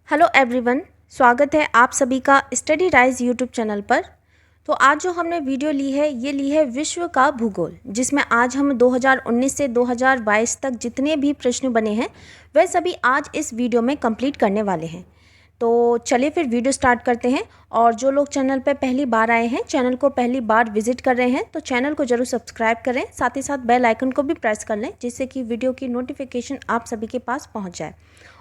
Hello everyone, स्वागत है आप सभी का स्टडी राइज यूट्यूब चैनल पर। तो आज जो हमने वीडियो ली है ये ली है विश्व का भूगोल, जिसमें आज हम 2019 से 2022 तक जितने भी प्रश्न बने हैं वह सभी आज इस वीडियो में कंप्लीट करने वाले हैं। तो चलिए फिर वीडियो स्टार्ट करते हैं। और जो लोग चैनल पर पहली बार आए हैं, चैनल को पहली बार विजिट कर रहे हैं, तो चैनल को जरूर सब्सक्राइब करें, साथ ही साथ बेल आइकन को भी प्रेस कर लें जिससे कि वीडियो की नोटिफिकेशन आप सभी के पास पहुंच जाए।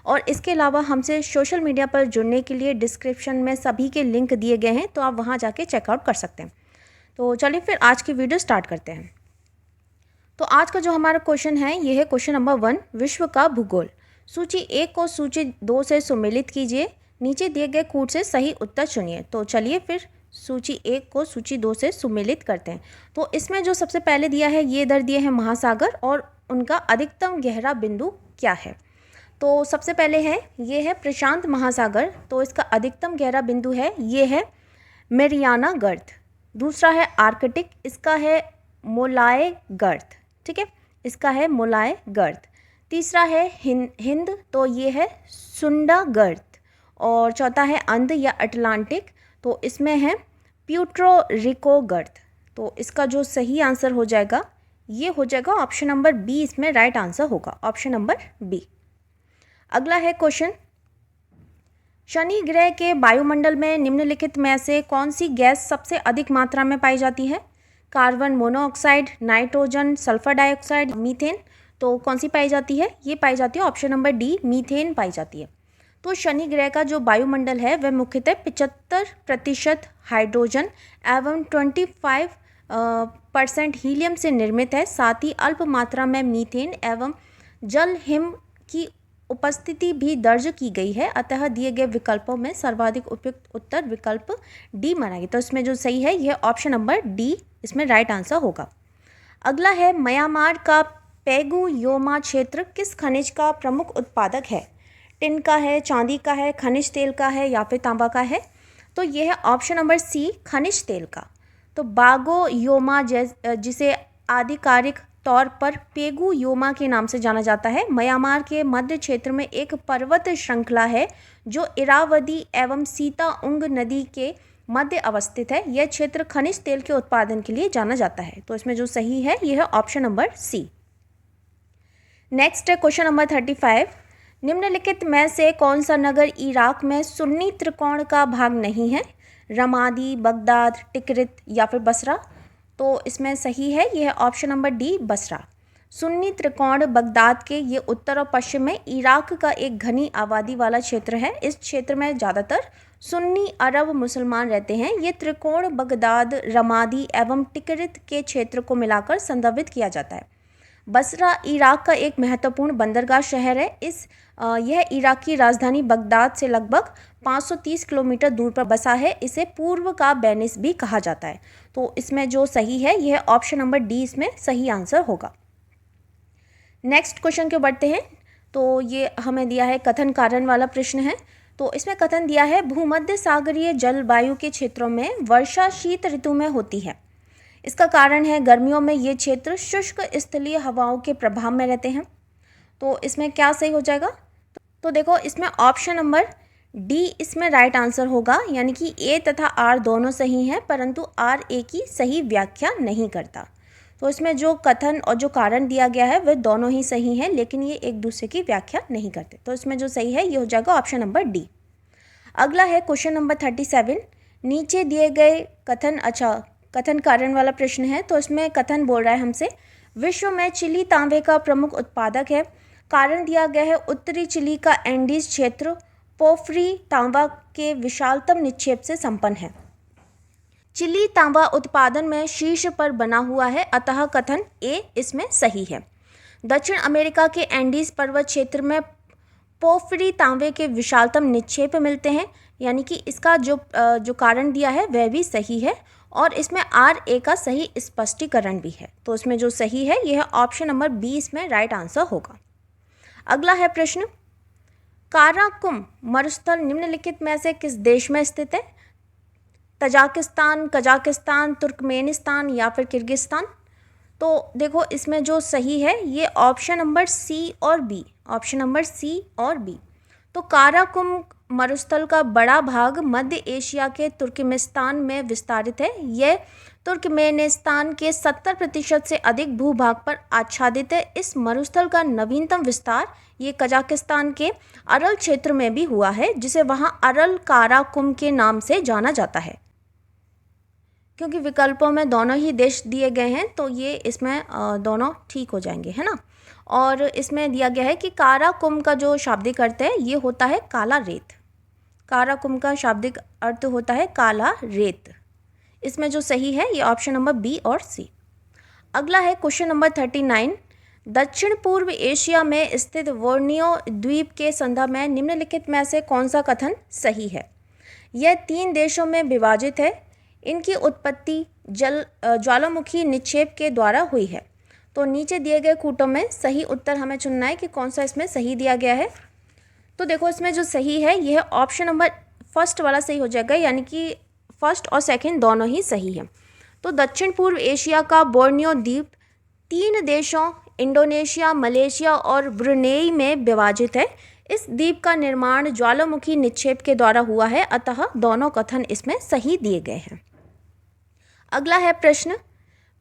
और इसके अलावा हमसे सोशल मीडिया पर जुड़ने के लिए डिस्क्रिप्शन में सभी के लिंक दिए गए हैं, तो आप वहां जाके चेकआउट कर सकते हैं। तो चलिए फिर आज की वीडियो स्टार्ट करते हैं। तो आज का जो हमारा क्वेश्चन है ये है क्वेश्चन नंबर 1, विश्व का भूगोल। सूची 1 को सूची 2 से सुमेलित कीजिए, नीचे दिए गए कूट से सही उत्तर चुनिए। तो चलिए फिर सूची 1 को सूची 2 से सुमेलित करते हैं। तो इसमें जो सबसे पहले दिया है ये इधर दिए हैं महासागर और उनका अधिकतम गहरा बिंदु क्या है। तो सबसे पहले है ये है प्रशांत महासागर, तो इसका अधिकतम गहरा बिंदु है ये है मेरियाना गर्त। दूसरा है आर्कटिक, इसका है मोलाए गर्त, ठीक है, इसका है मोलाए गर्त। तीसरा है हिंद, तो ये है सुंडा गर्त। और चौथा है अंध या अटलांटिक, तो इसमें है प्यूट्रो रिको गर्त। तो इसका जो सही आंसर हो जाएगा ये हो जाएगा ऑप्शन नंबर बी, इसमें राइट आंसर होगा ऑप्शन नंबर बी। अगला है क्वेश्चन, शनि ग्रह के वायुमंडल में निम्नलिखित में से कौन सी गैस सबसे अधिक मात्रा में पाई जाती है। Carbon monoxide, nitrogen, sulphur dioxide, methane. तो कौन सी पाई जाती है, ये पाई जाती है ऑप्शन नंबर डी, मीथेन पाई जाती है। तो शनि ग्रह का जो वायुमंडल है वह मुख्यतः 75% हाइड्रोजन एवं 25% हीलियम से निर्मित है। साथ ही अल्प मात्रा में मीथेन एवं जल हिम की उपस्थिति भी दर्ज की गई है। अतः दिए गए विकल्पों में सर्वाधिक उपयुक्त उत्तर विकल्प डी माना गया। तो इसमें जो सही है यह ऑप्शन नंबर डी, इसमें राइट आंसर होगा। अगला है म्यांमार का पेगु योमा क्षेत्र किस खनिज का प्रमुख उत्पादक है। टिन का है, चांदी का है, खनिज तेल का है या फिर तांबा का है। तो यह है ऑप्शन नंबर सी, खनिज तेल का। तो बागो योमा जिसे आधिकारिक तौर पर पेगु योमा के नाम से जाना जाता है, म्यांमार के मध्य क्षेत्र में एक पर्वत श्रृंखला है जो इरावदी एवं सीताउंग नदी के मध्य अवस्थित है। यह क्षेत्र खनिज तेल के उत्पादन के लिए जाना जाता है। तो इसमें जो सही है यह है ऑप्शन नंबर सी। नेक्स्ट है क्वेश्चन नंबर 35, निम्नलिखित में से कौन सा नगर इराक में सुन्नी त्रिकोण का भाग नहीं है। रमादी, बगदाद, टिकरित या फिर बसरा। तो इसमें सही है यह ऑप्शन नंबर डी, बसरा। सुन्नी त्रिकोण बगदाद के ये उत्तर और पश्चिम में इराक का एक घनी आबादी वाला क्षेत्र है। इस क्षेत्र में ज़्यादातर सुन्नी अरब मुसलमान रहते हैं। ये त्रिकोण बगदाद, रमादी एवं टिकरित के क्षेत्र को मिलाकर संदर्भित किया जाता है। बसरा इराक का एक महत्वपूर्ण बंदरगाह शहर है। यह इराक की राजधानी बगदाद से लगभग 530 किलोमीटर दूर पर बसा है। इसे पूर्व का वेनिस भी कहा जाता है। तो इसमें जो सही है यह ऑप्शन नंबर डी, इसमें सही आंसर होगा। नेक्स्ट क्वेश्चन के बढ़ते हैं। तो ये हमें दिया है कथन कारण वाला प्रश्न है। तो इसमें कथन दिया है भूमध्य सागरीय जलवायु के क्षेत्रों में वर्षा शीत ऋतु में होती है। इसका कारण है गर्मियों में ये क्षेत्र शुष्क स्थलीय हवाओं के प्रभाव में रहते हैं। तो इसमें क्या सही हो जाएगा। तो देखो इसमें ऑप्शन नंबर डी इसमें राइट आंसर होगा, यानी कि ए तथा आर दोनों सही हैं, परंतु आर ए की सही व्याख्या नहीं करता। तो इसमें जो कथन और जो कारण दिया गया है वह दोनों ही सही हैं, लेकिन ये एक दूसरे की व्याख्या नहीं करते। तो इसमें जो सही है ये हो जाएगा ऑप्शन नंबर डी। अगला है क्वेश्चन नंबर 37, नीचे दिए गए कथन कारण वाला प्रश्न है। तो इसमें कथन बोल रहा है हमसे विश्व में चिली तांबे का प्रमुख उत्पादक है। कारण दिया गया है उत्तरी चिली का एंडीज क्षेत्र पोर्फिरी तांबा के विशालतम निक्षेप से संपन्न है। चिली तांबा उत्पादन में शीर्ष पर बना हुआ है, अतः कथन ए इसमें सही है। दक्षिण अमेरिका के एंडीज पर्वत क्षेत्र में पोर्फिरी तांबे के विशालतम निक्षेप मिलते हैं, यानी कि इसका जो कारण दिया है वह भी सही है और इसमें आर ए का सही स्पष्टीकरण भी है। तो इसमें जो सही है यह ऑप्शन नंबर बी, इसमें राइट आंसर होगा। अगला है प्रश्न, काराकुम मरुस्थल निम्नलिखित में से किस देश में स्थित है। तजाकिस्तान, कजाकिस्तान, तुर्कमेनिस्तान या फिर किर्गिस्तान। तो देखो इसमें जो सही है ये ऑप्शन नंबर सी और बी, ऑप्शन नंबर सी और बी। तो काराकुम मरुस्थल का बड़ा भाग मध्य एशिया के तुर्कमेनिस्तान में विस्तारित है। यह तुर्कमेनिस्तान के 70% से अधिक भूभाग पर आच्छादित है। इस मरुस्थल का नवीनतम विस्तार ये कजाकिस्तान के अरल क्षेत्र में भी हुआ है, जिसे वहाँ अरल काराकुम के नाम से जाना जाता है। क्योंकि विकल्पों में दोनों ही देश दिए गए हैं तो ये इसमें दोनों ठीक हो जाएंगे, है ना। और इसमें दिया गया है कि काराकुम का जो शाब्दिक अर्थ है ये होता है काला रेत। काराकुम का शाब्दिक अर्थ होता है काला रेत। इसमें जो सही है ये ऑप्शन नंबर बी और सी। अगला है क्वेश्चन नंबर 39। दक्षिण पूर्व एशिया में स्थित बोर्नियो द्वीप के संदर्भ में निम्नलिखित में से कौन सा कथन सही है। यह 3 देशों में विभाजित है। इनकी उत्पत्ति ज्वालामुखी निक्षेप के द्वारा हुई है। तो नीचे दिए गए कूटों में सही उत्तर हमें चुनना है कि कौन सा इसमें सही दिया गया है। तो देखो इसमें जो सही है यह ऑप्शन नंबर फर्स्ट वाला सही हो जाएगा, यानी कि फर्स्ट और सेकंड दोनों ही सही है। तो दक्षिण पूर्व एशिया का बोर्नियो द्वीप 3 देशों इंडोनेशिया, मलेशिया और ब्रुनेई में विभाजित है। इस द्वीप का निर्माण ज्वालामुखी निक्षेप के द्वारा हुआ है, अतः दोनों कथन इसमें सही दिए गए हैं। अगला है प्रश्न,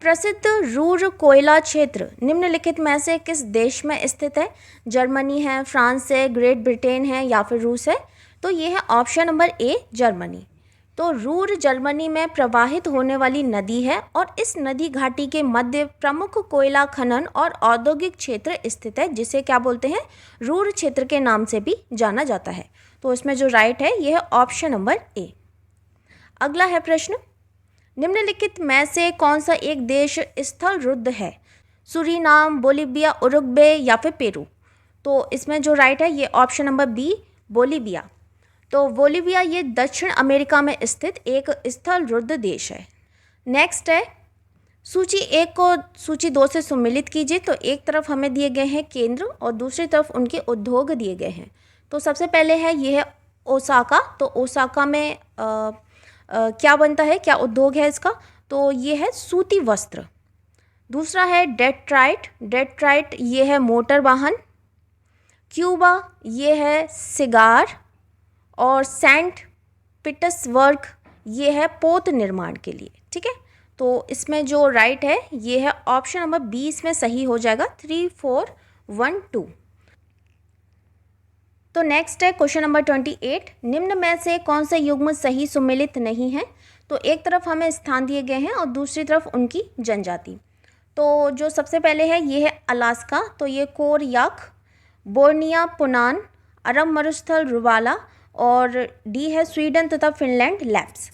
प्रसिद्ध रूर कोयला क्षेत्र निम्नलिखित में से किस देश में स्थित है। जर्मनी है, फ्रांस है, ग्रेट ब्रिटेन है या फिर रूस है। तो ये है ऑप्शन नंबर ए जर्मनी। तो रूर जर्मनी में प्रवाहित होने वाली नदी है और इस नदी घाटी के मध्य प्रमुख कोयला खनन और औद्योगिक क्षेत्र स्थित है, जिसे क्या बोलते हैं, रूर क्षेत्र के नाम से भी जाना जाता है। तो इसमें जो राइट है यह है ऑप्शन नंबर ए। अगला है प्रश्न, निम्नलिखित में से कौन सा एक देश स्थल रुद्ध है। सूरीनाम, बोलिविया, उरुग्वे या फिर पेरू। तो इसमें जो राइट है ये ऑप्शन नंबर बी बोलिविया। तो बोलिविया ये दक्षिण अमेरिका में स्थित एक स्थल रुद्ध देश है। नेक्स्ट है, सूची 1 को सूची 2 से सम्मिलित कीजिए। तो एक तरफ हमें दिए गए हैं केंद्र और दूसरी तरफ उनके उद्योग दिए गए हैं। तो सबसे पहले है ये है ओसाका। तो ओसाका में क्या बनता है, क्या उद्योग है इसका, तो ये है सूती वस्त्र। दूसरा है डेट्राइट। डेट्राइट ये है मोटर वाहन। क्यूबा ये है सिगार। और सेंट पीटर्सबर्ग ये है पोत निर्माण के लिए। ठीक है, तो इसमें जो राइट है ये है ऑप्शन नंबर 20 में सही हो जाएगा 3, 4, 1, 2। तो नेक्स्ट है क्वेश्चन नंबर 28। निम्न में से कौन सा युग्म सही सुमेलित नहीं है। तो एक तरफ हमें स्थान दिए गए हैं और दूसरी तरफ उनकी जनजाति। तो जो सबसे पहले है ये है अलास्का। तो ये कोरयाक, बोर्निया, पुनान, अरब मरुस्थल रुवाला और डी है स्वीडन तथा फिनलैंड लैप्स।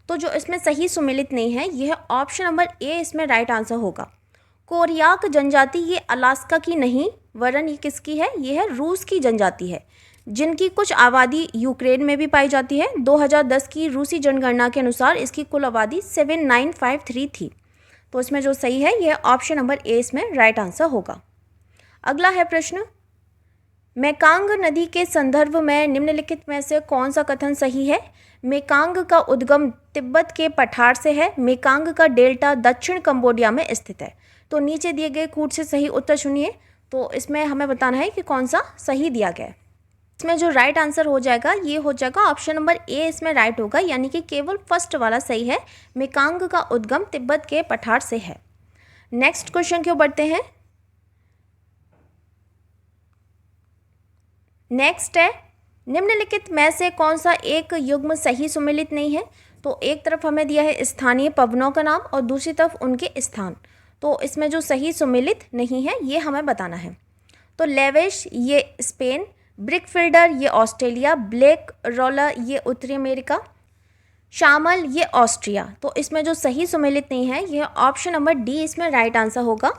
तो जो इसमें सही सुमेलित नहीं है यह है ऑप्शन नंबर ए, इसमें राइट आंसर होगा। कोरयाक जनजाति ये अलास्का की नहीं वरन ये किसकी है, ये है रूस की जनजाति है, जिनकी कुछ आबादी यूक्रेन में भी पाई जाती है। 2010 की रूसी जनगणना के अनुसार इसकी कुल आबादी 7953 थी। तो इसमें जो सही है यह ऑप्शन नंबर ए, इसमें राइट आंसर होगा। अगला है प्रश्न, मेकांग नदी के संदर्भ में निम्नलिखित में से कौन सा कथन सही है। मेकांग का उद्गम तिब्बत के पठार से है। मेकांग का डेल्टा दक्षिण कंबोडिया में स्थित है। तो नीचे दिए गए कूट से सही उत्तर चुनिए। तो इसमें हमें बताना है कि कौन सा सही दिया गया है। इसमें जो राइट आंसर हो जाएगा ये हो जाएगा ऑप्शन नंबर ए, इसमें राइट होगा, यानी कि केवल फर्स्ट वाला सही है। मेकांग का उद्गम तिब्बत के पठार से है। नेक्स्ट क्वेश्चन क्यों बढ़ते हैं। नेक्स्ट है, निम्नलिखित में से कौन सा एक युग्म सही सुमेलित नहीं है। तो एक तरफ हमें दिया है स्थानीय पवनों का नाम और दूसरी तरफ उनके स्थान। तो इसमें जो सही सुमेलित नहीं है ये हमें बताना है। तो लेवेश ये स्पेन, ब्रिकफिल्डर ये ऑस्ट्रेलिया, ब्लैक रोलर ये उत्तरी अमेरिका, शामल ये ऑस्ट्रिया। तो इसमें जो सही सुमेलित नहीं है यह ऑप्शन नंबर डी, इसमें राइट आंसर होगा।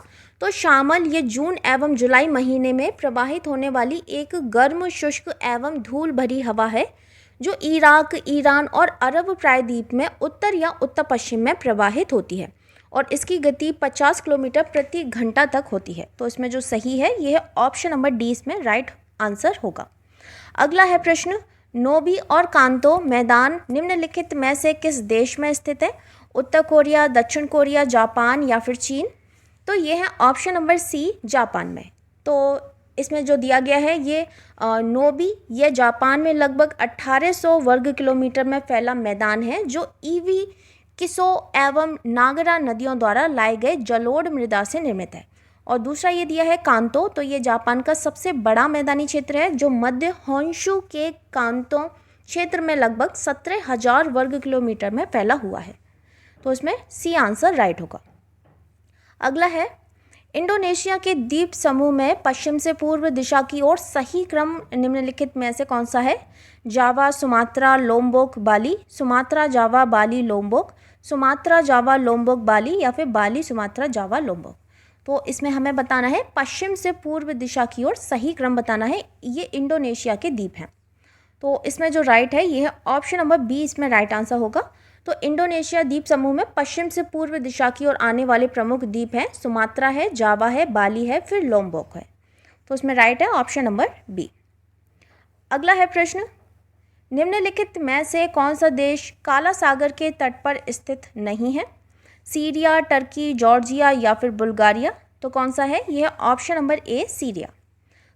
तो शामल ये जून एवं जुलाई महीने में प्रवाहित होने वाली एक गर्म, शुष्क एवं धूल भरी हवा है जो इराक, ईरान और अरब प्रायद्वीप में उत्तर या उत्तर पश्चिम में प्रवाहित होती है और इसकी गति 50 किलोमीटर प्रति घंटा तक होती है। तो इसमें जो सही है यह ऑप्शन नंबर डी, इसमें राइट आंसर होगा। अगला है प्रश्न, नोबी और कांतो मैदान निम्नलिखित में से किस देश में स्थित है। उत्तर कोरिया, दक्षिण कोरिया, जापान या फिर चीन। तो ये है ऑप्शन नंबर सी, जापान में। तो इसमें जो दिया गया है ये नोबी, ये जापान में लगभग 1800 वर्ग किलोमीटर में फैला मैदान है जो ईवी, किसो एवं नागरा नदियों द्वारा लाए गए जलोढ़ मृदा से निर्मित है। और दूसरा ये दिया है कांतो, तो ये जापान का सबसे बड़ा मैदानी क्षेत्र है जो मध्य होन्शु के कांतो क्षेत्र में लगभग 17,000 वर्ग किलोमीटर में फैला हुआ है। तो इसमें सी आंसर राइट होगा। अगला है, इंडोनेशिया के द्वीप समूह में पश्चिम से पूर्व दिशा की ओर सही क्रम निम्नलिखित में से कौन सा है? जावा, सुमात्रा, लोम्बोक, बाली, सुमात्रा, जावा, बाली, लोम्बोक, सुमात्रा, जावा, लोम्बोक, बाली, या फिर बाली, सुमात्रा, जावा, लोम्बोक। तो इसमें हमें बताना है पश्चिम से पूर्व दिशा की ओर सही क्रम बताना है। ये इंडोनेशिया के द्वीप हैं। तो इसमें जो राइट है ये है ऑप्शन नंबर बी, इसमें राइट आंसर होगा। तो इंडोनेशिया द्वीप समूह में पश्चिम से पूर्व दिशा की ओर आने वाले प्रमुख द्वीप हैं सुमात्रा है, जावा है, बाली है, फिर लोम्बोक है। तो इसमें राइट है ऑप्शन नंबर बी। अगला है प्रश्न, निम्नलिखित में से कौन सा देश काला सागर के तट पर स्थित नहीं है? सीरिया, टर्की, जॉर्जिया, या फिर बुल्गारिया। तो कौन सा है? यह ऑप्शन नंबर ए, सीरिया।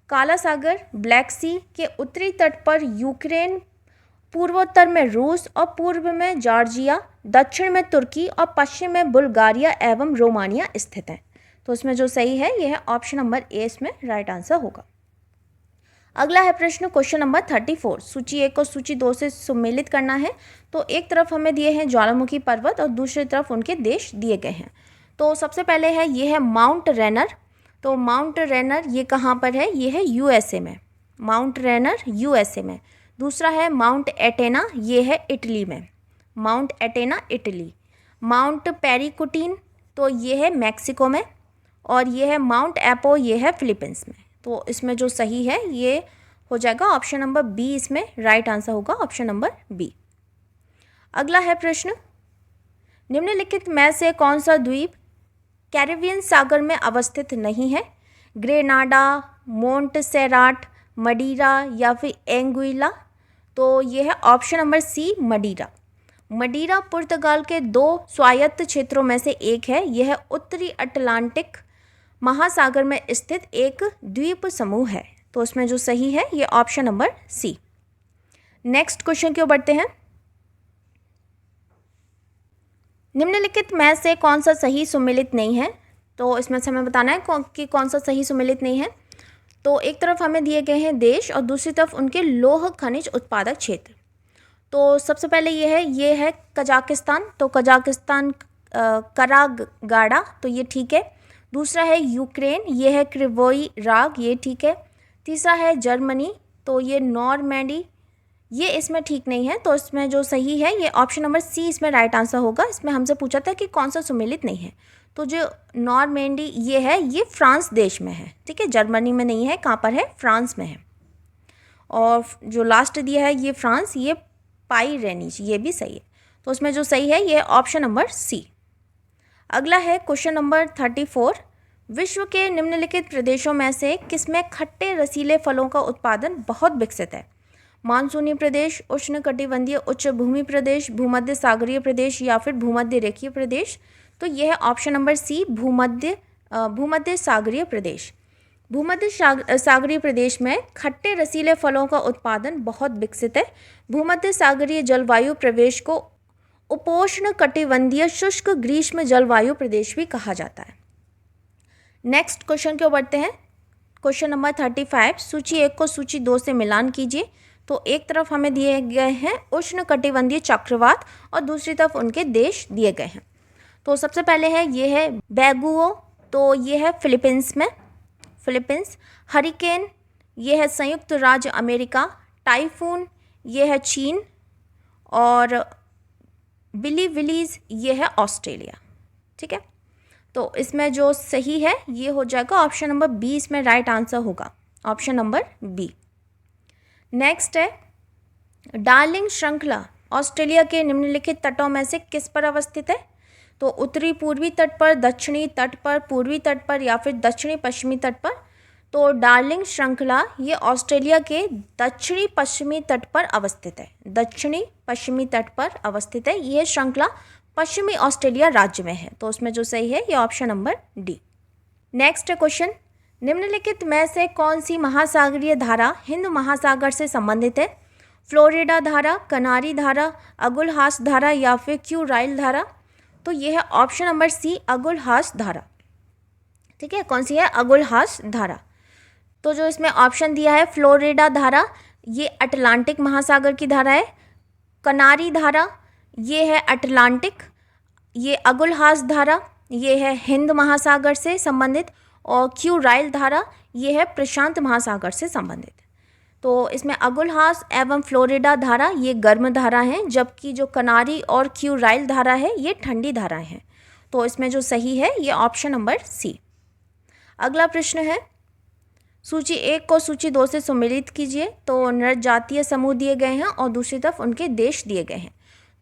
काला सागर ब्लैक सी के उत्तरी तट पर यूक्रेन, पूर्वोत्तर में रूस और पूर्व में जॉर्जिया, दक्षिण में तुर्की और पश्चिम में बुल्गारिया एवं रोमानिया स्थित है। तो इसमें जो सही है यह है ऑप्शन नंबर ए, इसमें राइट आंसर होगा। अगला है प्रश्न क्वेश्चन नंबर 34। सूची 1 को सूची 2 से सम्मिलित करना है। तो एक तरफ हमें दिए हैं ज्वालामुखी पर्वत और दूसरी तरफ उनके देश दिए गए हैं। तो सबसे पहले है ये है माउंट रेनर। तो माउंट रेनर ये कहाँ पर है? ये है यूएसए में, माउंट रेनर यूएसए में। दूसरा है माउंट एटेना, ये है इटली में, माउंट एटेना इटली। माउंट पेरिकुटीन, तो ये है मैक्सिको में। और ये है माउंट एपो, ये है फिलीपींस में। तो इसमें जो सही है ये हो जाएगा ऑप्शन नंबर बी, इसमें राइट आंसर होगा ऑप्शन नंबर बी। अगला है प्रश्न, निम्नलिखित में से कौन सा द्वीप कैरिबियन सागर में अवस्थित नहीं है? ग्रेनाडा, मोंटसेराट, मडीरा, या फिर एंगुइला। तो ये है ऑप्शन नंबर सी, मडीरा। मडीरा पुर्तगाल के 2 स्वायत्त क्षेत्रों में से एक है। यह उत्तरी अटलांटिक महासागर में स्थित एक द्वीप समूह है। तो इसमें जो सही है ये option number C. Next question की ओर बढ़ते हैं। निम्नलिखित में से कौन सा सही सुमेलित नहीं है? तो इसमें से हमें बताना है कि कौन सा सही सुमेलित नहीं है। तो एक तरफ हमें दिए गए हैं देश और दूसरी तरफ उनके लौह खनिज उत्पादक क्षेत्र। तो सबसे पहले ये है कजाकिस्तान। तो कजाकिस्तान करागाड़ा, तो ये ठीक है। दूसरा है यूक्रेन, ये है क्रिवोई राग, ये ठीक है। तीसरा है जर्मनी, तो ये नॉर्मैंडी, ये इसमें ठीक नहीं है। तो इसमें जो सही है ये ऑप्शन नंबर सी, इसमें राइट आंसर होगा। इसमें हमसे पूछा था कि कौन सा सुमेलित नहीं है। तो जो नॉर्मैंडी ये है ये फ्रांस देश में है, ठीक है, जर्मनी में नहीं है। कहाँ पर है? फ्रांस में है। और जो लास्ट दिया है ये फ्रांस, ये पाइरेनीज, ये भी सही है। तो उसमें जो सही है ये ऑप्शन नंबर सी। अगला है क्वेश्चन नंबर 34। विश्व के निम्नलिखित प्रदेशों में से किसमें खट्टे रसीले फलों का उत्पादन बहुत विकसित है? मानसूनी प्रदेश, उष्णकटिबंधीय उच्च भूमि प्रदेश, भूमध्य सागरीय प्रदेश, या फिर भूमध्य रेखीय प्रदेश। तो यह है ऑप्शन नंबर सी, भूमध्य सागरीय प्रदेश। भूमध्य सागरीय प्रदेश में खट्टे रसीले फलों का उत्पादन बहुत विकसित है। भूमध्य सागरीय जलवायु प्रदेश को उपोष्ण कटिबंधीय शुष्क ग्रीष्म जलवायु प्रदेश भी कहा जाता है। नेक्स्ट क्वेश्चन की ओर बढ़ते हैं। Question number 35। सूची 1 को सूची 2 से मिलान कीजिए। तो एक तरफ हमें दिए गए हैं उष्ण कटिबंधीय चक्रवात और दूसरी तरफ उनके देश दिए गए हैं। तो सबसे पहले है ये है बैगुओ, तो ये है फिलीपींस में, फिलीपींस। हरिकेन ये है संयुक्त राज्य अमेरिका। टाइफून ये है चीन। और बिली विलीज ये है ऑस्ट्रेलिया, ठीक है। तो इसमें जो सही है ये हो जाएगा ऑप्शन नंबर बी, इसमें राइट आंसर होगा ऑप्शन नंबर बी। नेक्स्ट है डार्लिंग श्रृंखला ऑस्ट्रेलिया के निम्नलिखित तटों में से किस पर अवस्थित है? तो उत्तरी पूर्वी तट पर, दक्षिणी तट पर, पूर्वी तट पर, या फिर दक्षिणी पश्चिमी तट पर। तो डार्लिंग श्रृंखला ये ऑस्ट्रेलिया के दक्षिणी पश्चिमी तट पर अवस्थित है, दक्षिणी पश्चिमी तट पर अवस्थित है। यह श्रृंखला पश्चिमी ऑस्ट्रेलिया राज्य में है। तो उसमें जो सही है ये option number D. Next question, निम्नलिखित में से कौन सी महासागरीय धारा हिंद महासागर से संबंधित है? फ्लोरिडा धारा, कनारी धारा, अगुलहास धारा या फिर क्यूराइल धारा? तो ये है ऑप्शन नंबर सी, अगुलहास धारा। ठीक है, कौन सी है? अगुलहास धारा। तो जो इसमें ऑप्शन दिया है फ्लोरिडा धारा, ये अटलांटिक महासागर की धारा है। कनारी धारा ये है अटलांटिक, ये अगुलहास धारा ये है हिंद महासागर से संबंधित, और क्यूराइल धारा ये है प्रशांत महासागर से संबंधित। तो इसमें अगुलहास एवं फ्लोरिडा धारा ये गर्म धारा हैं, जबकि जो कनारी और क्यूराइल धारा है ये ठंडी धाराएं हैं। तो इसमें जो सही है ये ऑप्शन नंबर सी। अगला प्रश्न है, सूची 1 को सूची 2 से सुमेलित कीजिए। तो नृजातीय समूह दिए गए हैं और दूसरी तरफ उनके देश दिए गए हैं।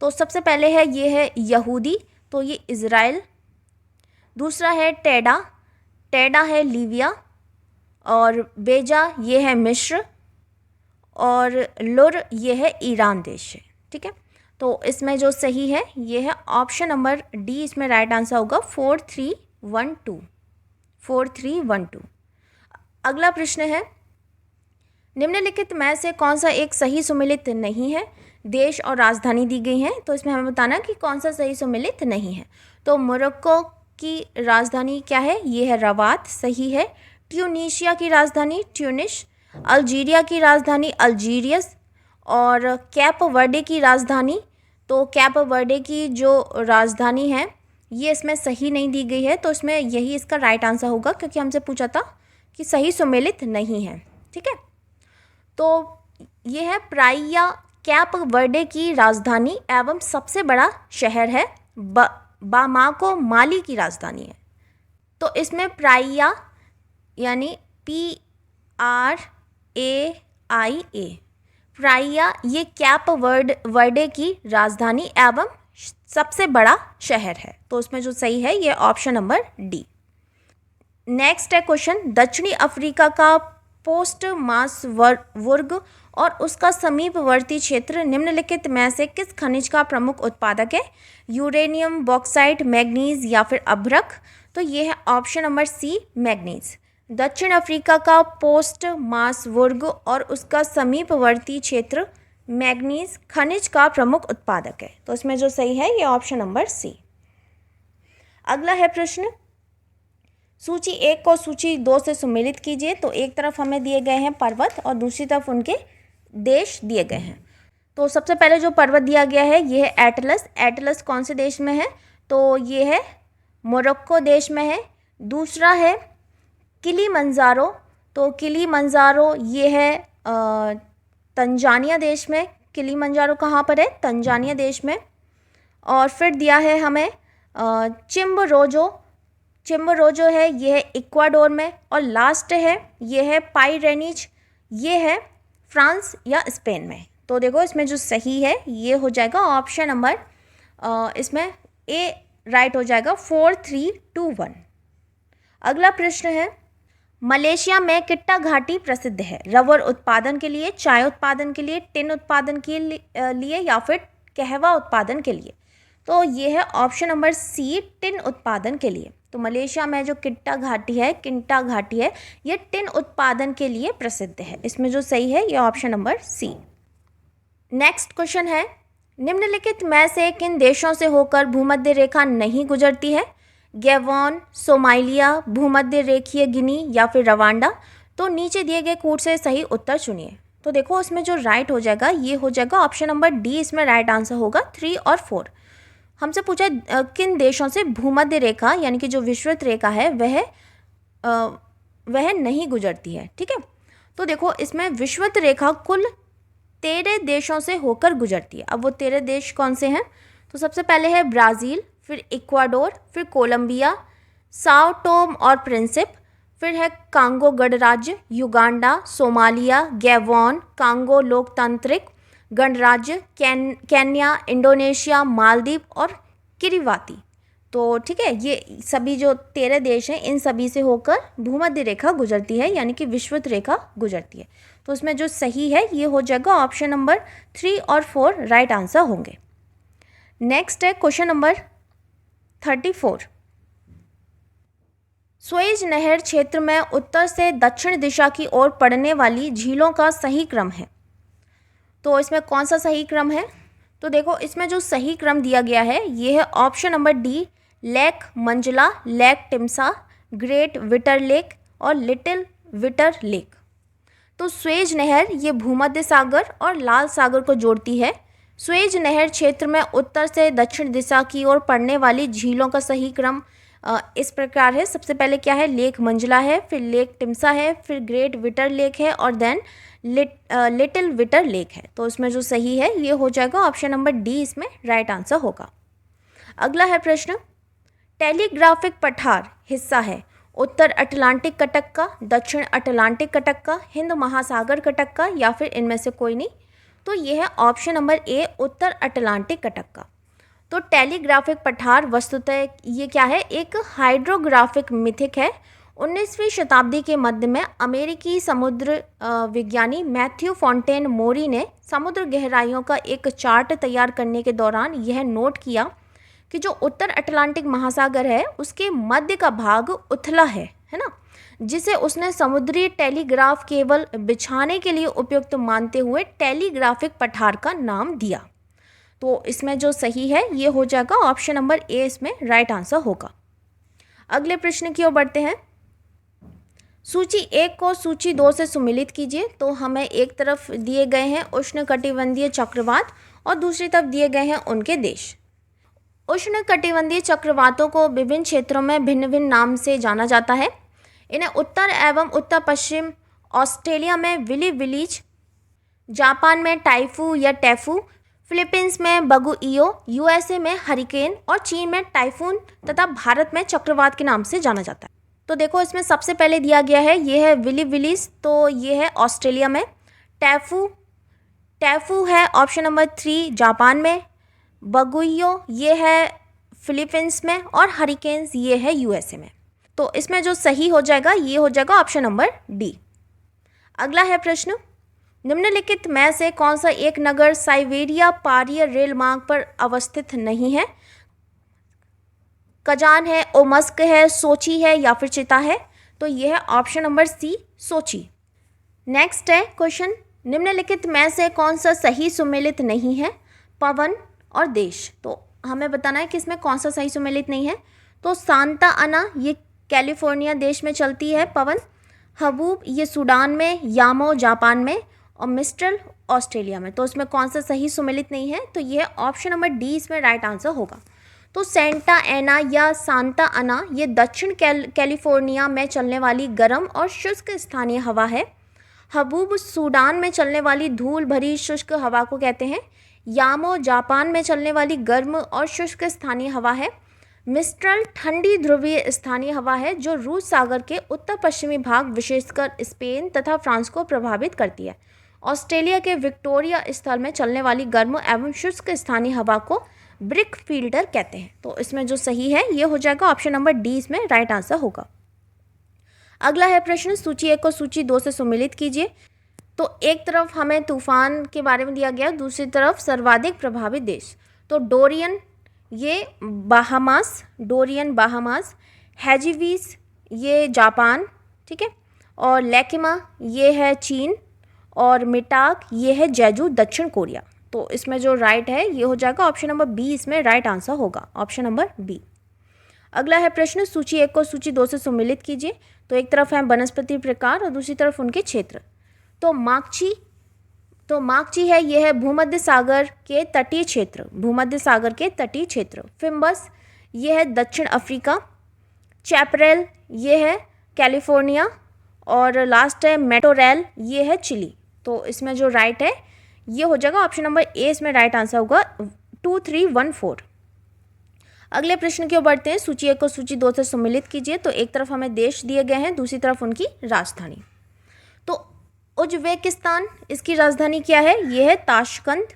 तो सबसे पहले है ये है यहूदी, तो ये इज़राइल। दूसरा है टेडा, टेडा है लीबिया। और बेजा ये है मिस्र। और लुर ये है ईरान देश है। ठीक है, तो इसमें जो सही है ये है ऑप्शन नंबर डी, इसमें राइट आंसर होगा 4312, 4312। अगला प्रश्न है, निम्नलिखित में से कौन सा एक सही सुमेलित नहीं है? देश और राजधानी दी गई है, तो इसमें हमें बताना कि कौन सा सही सुमेलित नहीं है। तो मोरक्को की राजधानी क्या है? ये है रबात, सही है। ट्यूनीशिया की राजधानी ट्यूनिश, अल्जीरिया की राजधानी अल्जीरियस, और कैप वर्डे की राजधानी, तो कैप वर्डे की जो राजधानी है ये इसमें सही नहीं दी गई है, तो इसमें यही इसका राइट आंसर होगा, क्योंकि हमसे पूछा था कि सही सुमेलित नहीं है। ठीक है, तो ये है प्राइया, कैप वर्डे की राजधानी एवं सबसे बड़ा शहर है। बामाको माली की राजधानी है। तो इसमें प्राइया यानी PRAIA, प्राइया ये कैप वर्डे की राजधानी एवं सबसे बड़ा शहर है। तो उसमें जो सही है ये ऑप्शन नंबर डी। नेक्स्ट है क्वेश्चन, दक्षिणी अफ्रीका का पोस्ट मासवर्ग और उसका समीपवर्ती क्षेत्र निम्नलिखित में से किस खनिज का प्रमुख उत्पादक है? यूरेनियम, बॉक्साइट, मैग्नीज या फिर अभ्रक? तो ये है ऑप्शन नंबर सी, मैग्नीज। दक्षिण अफ्रीका का पोस्ट मासवर्ग और उसका समीपवर्ती क्षेत्र मैग्नीज खनिज का प्रमुख उत्पादक है। तो इसमें जो सही है ये ऑप्शन नंबर सी। अगला है प्रश्न, सूची 1 को सूची 2 से सुमेलित कीजिए। तो एक तरफ हमें दिए गए हैं पर्वत और दूसरी तरफ उनके देश दिए गए हैं। तो सबसे पहले जो पर्वत दिया गया है ये है एटलस। एटलस कौन से देश में है? तो ये है मोरक्को देश में है। दूसरा है किलीमंजारो, तो किलीमंजारो ये है तंजानिया देश में। किलीमंजारो कहाँ पर है? तंजानिया देश में। और फिर दिया है हमें चिम्बरोजो, चिम्बरोजो है ये है इक्वाडोर में। और लास्ट है ये है पाइरेनीज, ये है फ्रांस या स्पेन में। तो देखो इसमें जो सही है ये हो जाएगा ऑप्शन नंबर, इसमें ए राइट हो जाएगा 4321। अगला प्रश्न है, मलेशिया में किट्टा घाटी प्रसिद्ध है रबर उत्पादन के लिए, चाय उत्पादन के लिए, टिन उत्पादन के लिए या फिर कहवा उत्पादन के लिए? तो ये है ऑप्शन नंबर सी, टिन उत्पादन के लिए। तो मलेशिया में जो किट्टा घाटी है ये टिन उत्पादन के लिए प्रसिद्ध है। इसमें जो सही है ये option number C. Next question है, निम्नलिखित में से किन देशों से होकर भूमध्य रेखा नहीं गुजरती है? गैबोन, सोमालिया, भूमध्य रेखीय गिनी या फिर रवांडा? तो नीचे दिए गए कूट से सही उत्तर चुनिए। तो देखो इसमें जो राइट हो जाएगा ये हो जाएगा ऑप्शन नंबर डी, इसमें राइट आंसर होगा 3 और 4। हमसे पूछा किन देशों से भूमध्य रेखा यानी कि जो विषुवत रेखा है वह नहीं गुजरती है। ठीक है, तो देखो इसमें विषुवत रेखा कुल 13 देशों से होकर गुजरती है। अब वो 13 देश कौन से हैं? तो सबसे पहले है ब्राज़ील, फिर इक्वाडोर, फिर कोलंबिया, साओ टोम और प्रिंसिप, फिर है कांगो गणराज्य, युगांडा, सोमालिया, गैबोन, कांगो लोकतांत्रिक गणराज्य, केन्या, इंडोनेशिया, मालदीव और किरीबाती। तो ठीक है, ये सभी जो 13 देश हैं इन सभी से होकर भूमध्य रेखा गुजरती है यानी कि विषुवत रेखा गुजरती है। तो उसमें जो सही है ये हो जाएगा ऑप्शन नंबर 3 और 4 राइट आंसर होंगे। नेक्स्ट है क्वेश्चन नंबर 34। सुएज नहर क्षेत्र में उत्तर से दक्षिण दिशा की ओर पड़ने वाली झीलों का सही क्रम है। तो इसमें कौन सा सही क्रम है? तो देखो, इसमें जो सही क्रम दिया गया है ये है option number D, lake Manzala, lake Timsah, great bitter lake और लिटिल विटर लेक। तो सुएज नहर ये भूमध्य सागर और लाल सागर को जोड़ती है। सुएज नहर क्षेत्र में उत्तर से दक्षिण दिशा की ओर पड़ने वाली झीलों का सही क्रम इस प्रकार है। सबसे पहले क्या है? लेक मंजला है, फिर लेक टिम्सा है, फिर ग्रेट विटर लेक है और देन लिटिल विटर लेक है। तो इसमें जो सही है ये हो जाएगा ऑप्शन नंबर डी, इसमें राइट आंसर होगा। अगला है प्रश्न, टेलीग्राफिक पठार हिस्सा है उत्तर अटलांटिक कटक का, दक्षिण अटलांटिक कटक का, हिंद महासागर कटक का या फिर इनमें से कोई नहीं। तो ये है option number A, Uttar Atlantic Cuttack का। तो टेलीग्राफिक पठार वस्तुतः ये क्या है? एक हाइड्रोग्राफिक मिथिक है। 19वीं शताब्दी के मध्य में अमेरिकी समुद्र विज्ञानी मैथ्यू फॉन्टेन मोरी ने समुद्र गहराइयों का एक चार्ट तैयार करने के दौरान यह नोट किया कि जो उत्तर अटलांटिक महासागर है उसके मध्य का भाग उथला है ना, जिसे उसने समुद्री टेलीग्राफ केबल बिछाने के लिए उपयुक्त मानते हुए टेलीग्राफिक पठार का नाम दिया। तो इसमें जो सही है ये हो जाएगा ऑप्शन नंबर ए, इसमें राइट आंसर होगा। अगले प्रश्न की ओर बढ़ते हैं। सूची 1 को सूची 2 से सुमिलित कीजिए। तो हमें एक तरफ दिए गए हैं उष्णकटिबंधीय चक्रवात और दूसरी तरफ दिए गए हैं उनके देश। उष्णकटिबंधीय चक्रवातों को विभिन्न क्षेत्रों में भिन्न भिन्न नाम से जाना जाता है। इन्हें उत्तर एवं उत्तर पश्चिम ऑस्ट्रेलिया में विली विलीज, जापान में टाइफू या टैफू, फिलीपींस में बगुइयो, यूएसए में हरिकेन और चीन में टाइफून तथा भारत में चक्रवात के नाम से जाना जाता है। तो देखो, इसमें सबसे पहले दिया गया है ये है विली विलीज, तो ये है ऑस्ट्रेलिया में। टैफू है ऑप्शन नंबर 3 जापान में, बगुइयो ये है फिलीपींस में और हरिकेन्स ये है यूएसए में। तो इसमें जो सही हो जाएगा ये हो जाएगा ऑप्शन नंबर डी। अगला है प्रश्न, निम्नलिखित में से कौन सा एक नगर साइबेरिया पारीय रेल मार्ग पर अवस्थित नहीं है? कजान है, ओमस्क है, सोची है या फिर चिता है? तो यह है ऑप्शन नंबर सी, सोची। नेक्स्ट है क्वेश्चन, निम्नलिखित में से कौन सा सही सुमेलित नहीं है? पवन और देश। तो हमें बताना है कि इसमें कौन सा सही सुमेलित नहीं है। तो सांता अना ये कैलिफोर्निया देश में चलती है पवन, हबूब ये सूडान में, यामो जापान में और मिस्ट्रल ऑस्ट्रेलिया में। तो इसमें कौन सा सही सुमेलित नहीं है? तो यह ऑप्शन नंबर डी, इसमें राइट आंसर होगा। तो सेंटा एना या सांता अना ये दक्षिण कैलिफोर्निया में चलने वाली गर्म और शुष्क स्थानीय हवा है। हबूब सूडान में चलने वाली धूल भरी शुष्क हवा को कहते हैं। यामो जापान में चलने वाली गर्म और शुष्क स्थानीय हवा है। मिस्ट्रल ठंडी ध्रुवीय स्थानीय हवा है जो रूस सागर के उत्तर पश्चिमी भाग विशेषकर स्पेन तथा फ्रांस को प्रभावित करती है। ऑस्ट्रेलिया के विक्टोरिया स्थल में चलने वाली गर्म एवं शुष्क स्थानीय हवा को ब्रिक फील्डर कहते हैं। तो इसमें जो सही है ये हो जाएगा ऑप्शन नंबर डी, इसमें राइट आंसर होगा। अगला है प्रश्न, सूची 1 को सूची 2 से सुमेलित कीजिए। तो एक तरफ हमें तूफान के बारे में दिया गया, दूसरी तरफ सर्वाधिक प्रभावित देश। तो डोरियन ये बाहामास, डोरियन बाहामास, हैजीवीस ये जापान, ठीक है, और लेकिमा ये है चीन और मिटाक ये है जेजू दक्षिण कोरिया। तो इसमें जो राइट है ये हो जाएगा ऑप्शन नंबर बी, इसमें राइट आंसर होगा ऑप्शन नंबर बी। अगला है प्रश्न, सूची 1 को सूची 2 से सुमेलित कीजिए। तो एक तरफ है वनस्पति प्रकार और दूसरी तरफ उनके क्षेत्र। तो माकची है यह है भूमध्य सागर के तटीय क्षेत्र, भूमध्य सागर के तटीय क्षेत्र। फिम्बस ये है दक्षिण अफ्रीका। चैपरेल ये है कैलिफोर्निया और लास्ट है मेटोरेल ये है चिली। तो इसमें जो राइट है ये हो जाएगा ऑप्शन नंबर ए, इसमें राइट आंसर होगा 2314। अगले प्रश्न की ओर बढ़ते हैं। सूची 1 को सूची 2 से सुमेलित कीजिए। तो एक तरफ हमें देश दिए गए हैं, दूसरी तरफ उनकी राजधानी। तो उज्बेकिस्तान इसकी राजधानी क्या है? यह है ताशकंद।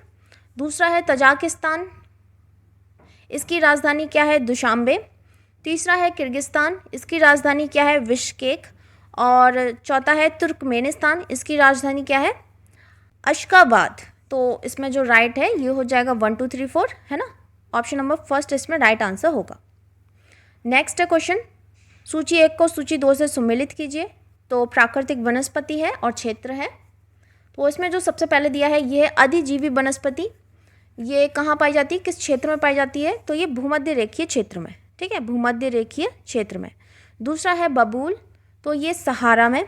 दूसरा है तजाकिस्तान, इसकी राजधानी क्या है? दुशांबे। तीसरा है किर्गिस्तान, इसकी राजधानी क्या है? बिश्केक। और चौथा है तुर्कमेनिस्तान, इसकी राजधानी क्या है? अशकाबाद। तो इसमें जो राइट है ये हो जाएगा 1 2 3 4 है ना, ऑप्शन नंबर फर्स्ट इसमें राइट आंसर होगा। नेक्स्ट है क्वेश्चन, सूची 1 को सूची 2 से सम्मिलित कीजिए। तो प्राकृतिक वनस्पति है और क्षेत्र है। तो इसमें जो सबसे पहले दिया है ये है अधिजीवी वनस्पति। ये कहाँ पाई जाती है, किस क्षेत्र में पाई जाती है? तो ये भूमध्य रेखीय क्षेत्र में, ठीक है, भूमध्य रेखीय क्षेत्र में। दूसरा है बबूल, तो ये सहारा में।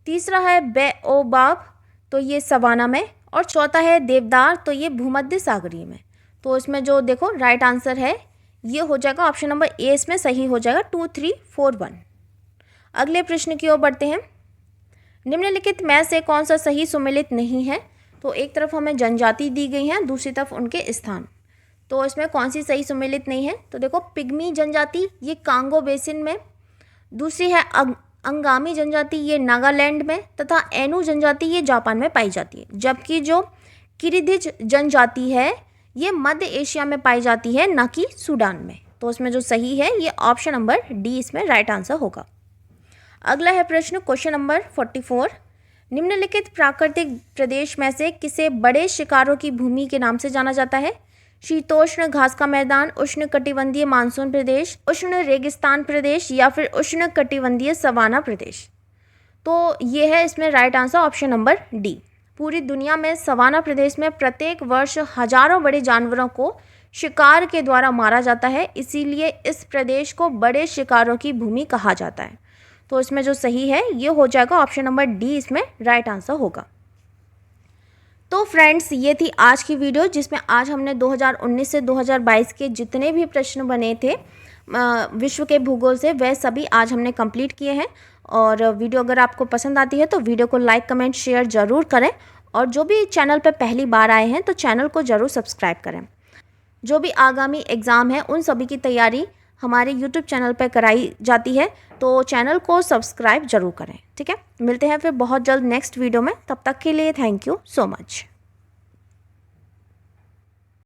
तीसरा है बेओबाब, तो ये सवाना में। और चौथा है देवदार, तो ये भूमध्य सागरीय में। तो इसमें जो देखो राइट आंसर है ये हो जाएगा ऑप्शन नंबर ए, इसमें सही हो जाएगा 2, 3, 4, 1। अगले प्रश्न की ओर बढ़ते हैं। निम्नलिखित में से कौन सा सही सुमेलित नहीं है? तो एक तरफ हमें जनजाति दी गई है, दूसरी तरफ उनके स्थान। तो इसमें कौन सी सही सुमेलित नहीं है? तो देखो पिग्मी जनजाति ये कांगो बेसिन में, दूसरी है अंगामी जनजाति ये नागालैंड में, तथा एनु जनजाति ये जापान में पाई जाती है। जबकि जो किरिदिज जनजाति है ये मध्य एशिया में पाई जाती है, न कि सूडान में। तो इसमें जो सही है ये ऑप्शन नंबर डी इसमें राइट आंसर होगा। अगला है प्रश्न क्वेश्चन नंबर 44। निम्नलिखित प्राकृतिक प्रदेश में से किसे बड़े शिकारों की भूमि के नाम से जाना जाता है? शीतोष्ण घास का मैदान, उष्ण कटिबंधीय मानसून प्रदेश, उष्ण रेगिस्तान प्रदेश या फिर उष्ण कटिबंधीय सवाना प्रदेश। तो ये है इसमें right answer option number D. पूरी दुनिया में सवाना प्रदेश में प्रत्येक वर्ष हजारों बड़े जानवरों को शिकार के द्वारा मारा जाता है, इसीलिए इस प्रदेश को बड़े शिकारों की भूमि कहा जाता है। तो इसमें जो सही है ये हो जाएगा ऑप्शन नंबर डी, इसमें राइट आंसर होगा। तो फ्रेंड्स ये थी आज की वीडियो, जिसमें आज हमने 2019 से 2022 के जितने भी प्रश्न बने थे विश्व के भूगोल से, वह सभी आज हमने कंप्लीट किए हैं। और वीडियो अगर आपको पसंद आती है तो वीडियो को लाइक, कमेंट, शेयर ज़रूर करें। और जो भी चैनल पर पहली बार आए हैं तो चैनल को ज़रूर सब्सक्राइब करें। जो भी आगामी एग्ज़ाम है उन सभी की तैयारी हमारे यूट्यूब चैनल पर कराई जाती है, तो चैनल को सब्सक्राइब जरूर करें। ठीक है, मिलते हैं फिर बहुत जल्द नेक्स्ट वीडियो में। तब तक के लिए थैंक यू सो मच।